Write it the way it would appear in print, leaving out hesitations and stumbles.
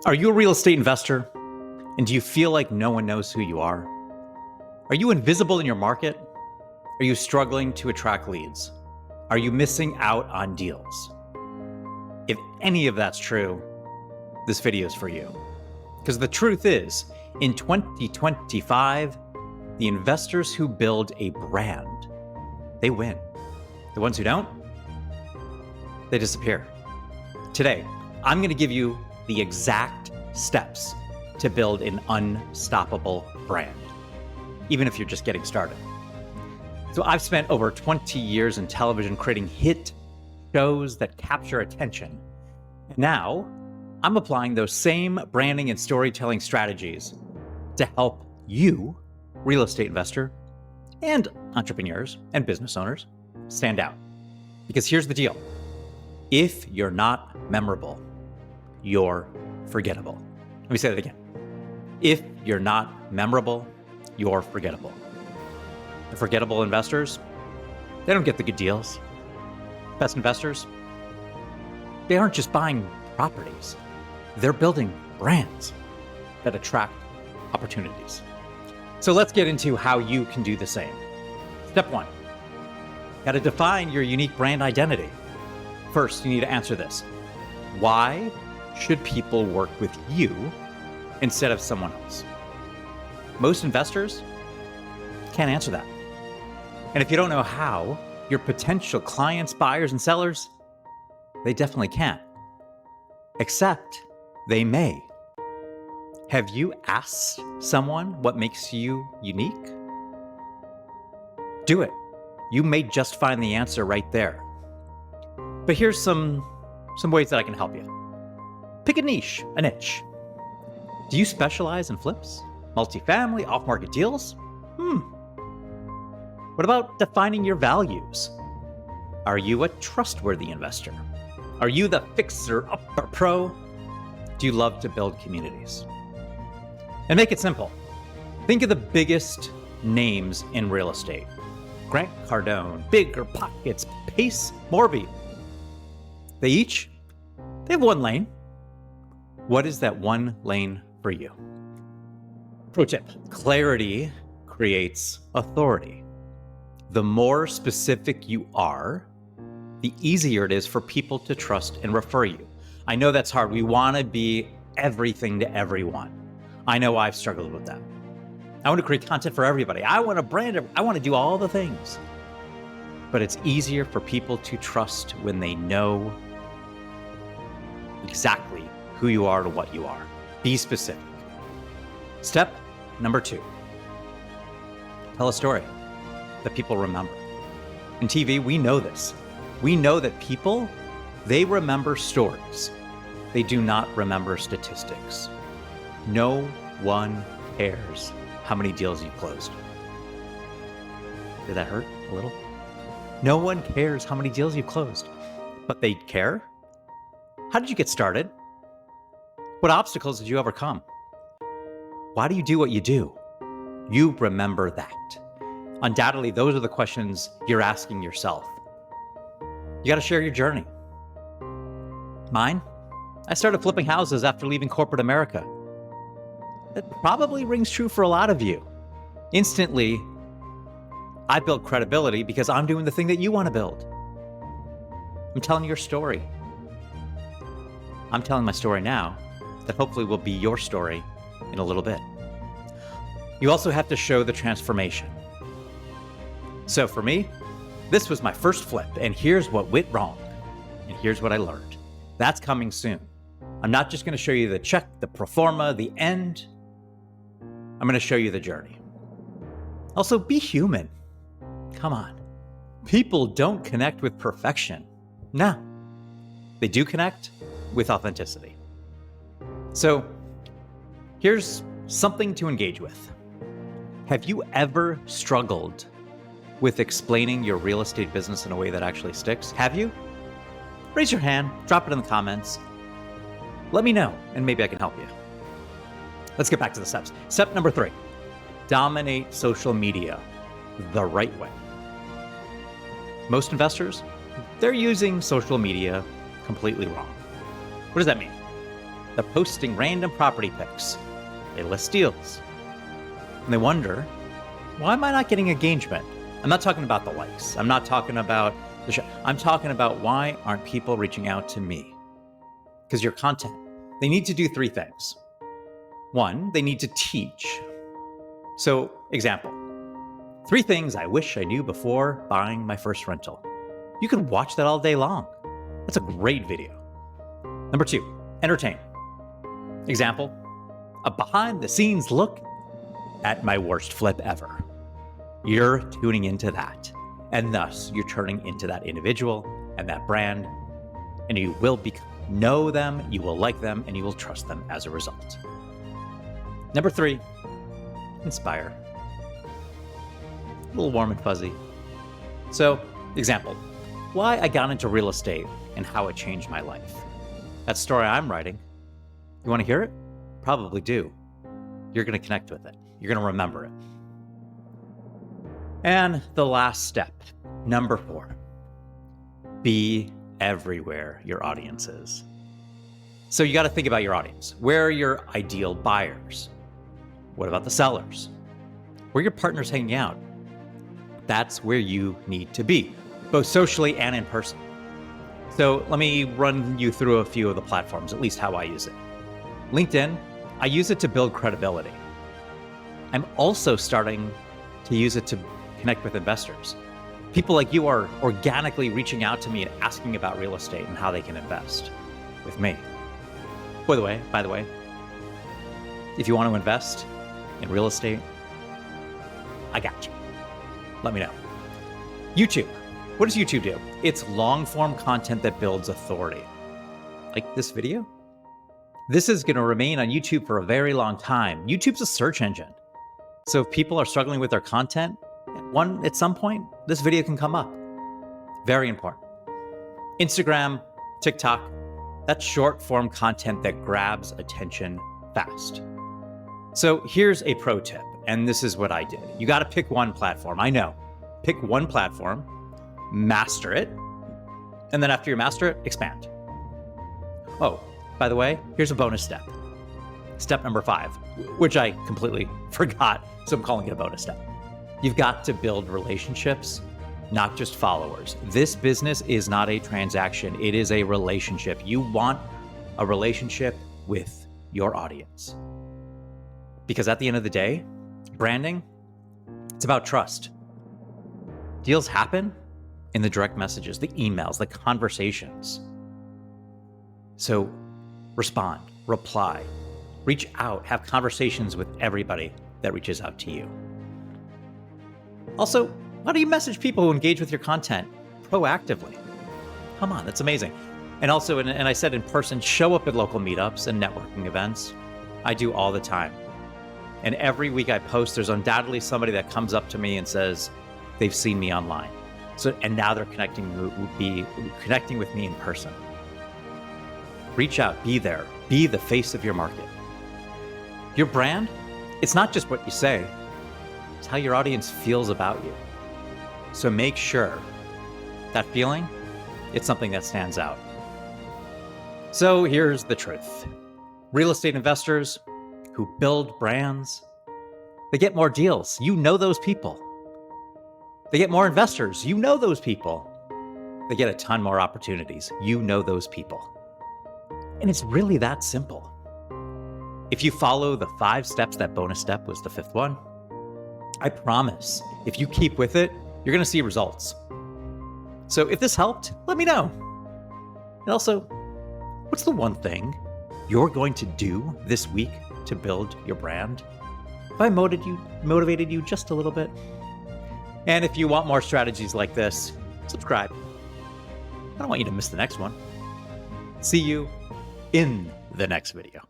Are you a real estate investor? And do you feel like no one knows who you are? Are you invisible in your market? Are you struggling to attract leads? Are you missing out on deals? If any of that's true, this video is for you. Because the truth is, in 2025, the investors who build a brand, they win. The ones who don't, they disappear. Today, I'm going to give you the exact steps to build an unstoppable brand, even if you're just getting started. So I've spent over 20 years in television creating hit shows that capture attention. And now I'm applying those same branding and storytelling strategies to help you, real estate investor, and entrepreneurs and business owners stand out. Because here's the deal. If you're not memorable, you're forgettable. Let me say that again. If you're not memorable, you're forgettable. The forgettable investors, they don't get the good deals. Best investors, they aren't just buying properties. They're building brands that attract opportunities. So let's get into how you can do the same. Step one, got to define your unique brand identity. First, you need to answer this. Why should people work with you instead of someone else? Most investors can't answer that. And if you don't know how, your potential clients, buyers, and sellers, they definitely can't. Except they may. Have you asked someone what makes you unique? Do it. You may just find the answer right there. But here's some ways that I can help you. Pick a niche. Do you specialize in flips, multifamily, off-market deals? What about defining your values? Are you a trustworthy investor? Are you the fixer-upper pro? Do you love to build communities? And make it simple. Think of the biggest names in real estate. Grant Cardone, BiggerPockets, Pace, Morby. They have one lane. What is that one lane for you? Pro tip, clarity creates authority. The more specific you are, the easier it is for people to trust and refer you. I know that's hard. We want to be everything to everyone. I know I've struggled with that. I want to create content for everybody. I want to brand, I want to do all the things. But it's easier for people to trust when they know exactly who you are and what you are. Be specific. Step number 2. Tell a story that people remember. In TV, we know this. We know that people, they remember stories. They do not remember statistics. No one cares how many deals you've closed. Did that hurt a little? No one cares how many deals you've closed, but they care. How did you get started? What obstacles did you overcome? Why do you do what you do? You remember that. Undoubtedly, those are the questions you're asking yourself. You got to share your journey. Mine? I started flipping houses after leaving corporate America. That probably rings true for a lot of you. Instantly, I built credibility because I'm doing the thing that you want to build. I'm telling your story. I'm telling my story now that hopefully will be your story in a little bit. You also have to show the transformation. So for me, this was my first flip, and here's what went wrong, and here's what I learned. That's coming soon. I'm not just going to show you the check, the pro forma, the end. I'm going to show you the journey. Also, be human. Come on. People don't connect with perfection. No. They do connect with authenticity. So, here's something to engage with. Have you ever struggled with explaining your real estate business in a way that actually sticks? Have you? Raise your hand, drop it in the comments. Let me know, and maybe I can help you. Let's get back to the steps. Step number 3, dominate social media the right way. Most investors, they're using social media completely wrong. What does that mean? They're posting random property pics. They list deals. And they wonder, why am I not getting engagement? I'm not talking about the likes. I'm not talking about the show. I'm talking about why aren't people reaching out to me? Because your content. They need to do 3 things. 1, they need to teach. So, example, 3 things I wish I knew before buying my first rental. You can watch that all day long. That's a great video. Number 2, entertain. Example, a behind the scenes look at my worst flip ever. You're tuning into that. And thus, you're turning into that individual and that brand. And you will know them, you will like them, and you will trust them as a result. Number 3, inspire. A little warm and fuzzy. So, example, why I got into real estate and how it changed my life. That story I'm writing. You want to hear it? Probably do. You're going to connect with it. You're going to remember it. And the last step, number 4, be everywhere your audience is. So you got to think about your audience. Where are your ideal buyers? What about the sellers? Where are your partners hanging out? That's where you need to be, both socially and in person. So let me run you through a few of the platforms, at least how I use it. LinkedIn, I use it to build credibility. I'm also starting to use it to connect with investors. People like you are organically reaching out to me and asking about real estate and how they can invest with me. By the way, if you want to invest in real estate, I got you. Let me know. YouTube. What does YouTube do? It's long-form content that builds authority. Like this video? This is going to remain on YouTube for a very long time. YouTube's a search engine. So if people are struggling with their content, at some point, this video can come up. Very important. Instagram, TikTok, that's short-form content that grabs attention fast. So here's a pro tip, and this is what I did. You got to pick one platform. I know. Pick one platform, master it, and then after you master it, expand. Oh, by the way, here's a bonus step. Step number 5, which I completely forgot, so I'm calling it a bonus step. You've got to build relationships, not just followers. This business is not a transaction. It is a relationship. You want a relationship with your audience. Because at the end of the day, branding, it's about trust. Deals happen in the direct messages, the emails, the conversations. So respond, reply, reach out, have conversations with everybody that reaches out to you. Also, why do you message people who engage with your content proactively? Come on, that's amazing. And also, and I said in person, show up at local meetups and networking events. I do all the time. And every week I post, there's undoubtedly somebody that comes up to me and says they've seen me online. And now they're connecting with me in person. Reach out, be there, be the face of your market. Your brand, it's not just what you say, it's how your audience feels about you. So make sure that feeling, it's something that stands out. So here's the truth. Real estate investors who build brands, they get more deals. You know those people. They get more investors. You know those people. They get a ton more opportunities. You know those people. And it's really that simple. If you follow the 5 steps, that bonus step was the 5th one, I promise, if you keep with it, you're going to see results. So if this helped, let me know. And also, what's the one thing you're going to do this week to build your brand? Have I motivated you just a little bit? And if you want more strategies like this, subscribe. I don't want you to miss the next one. See you in the next video.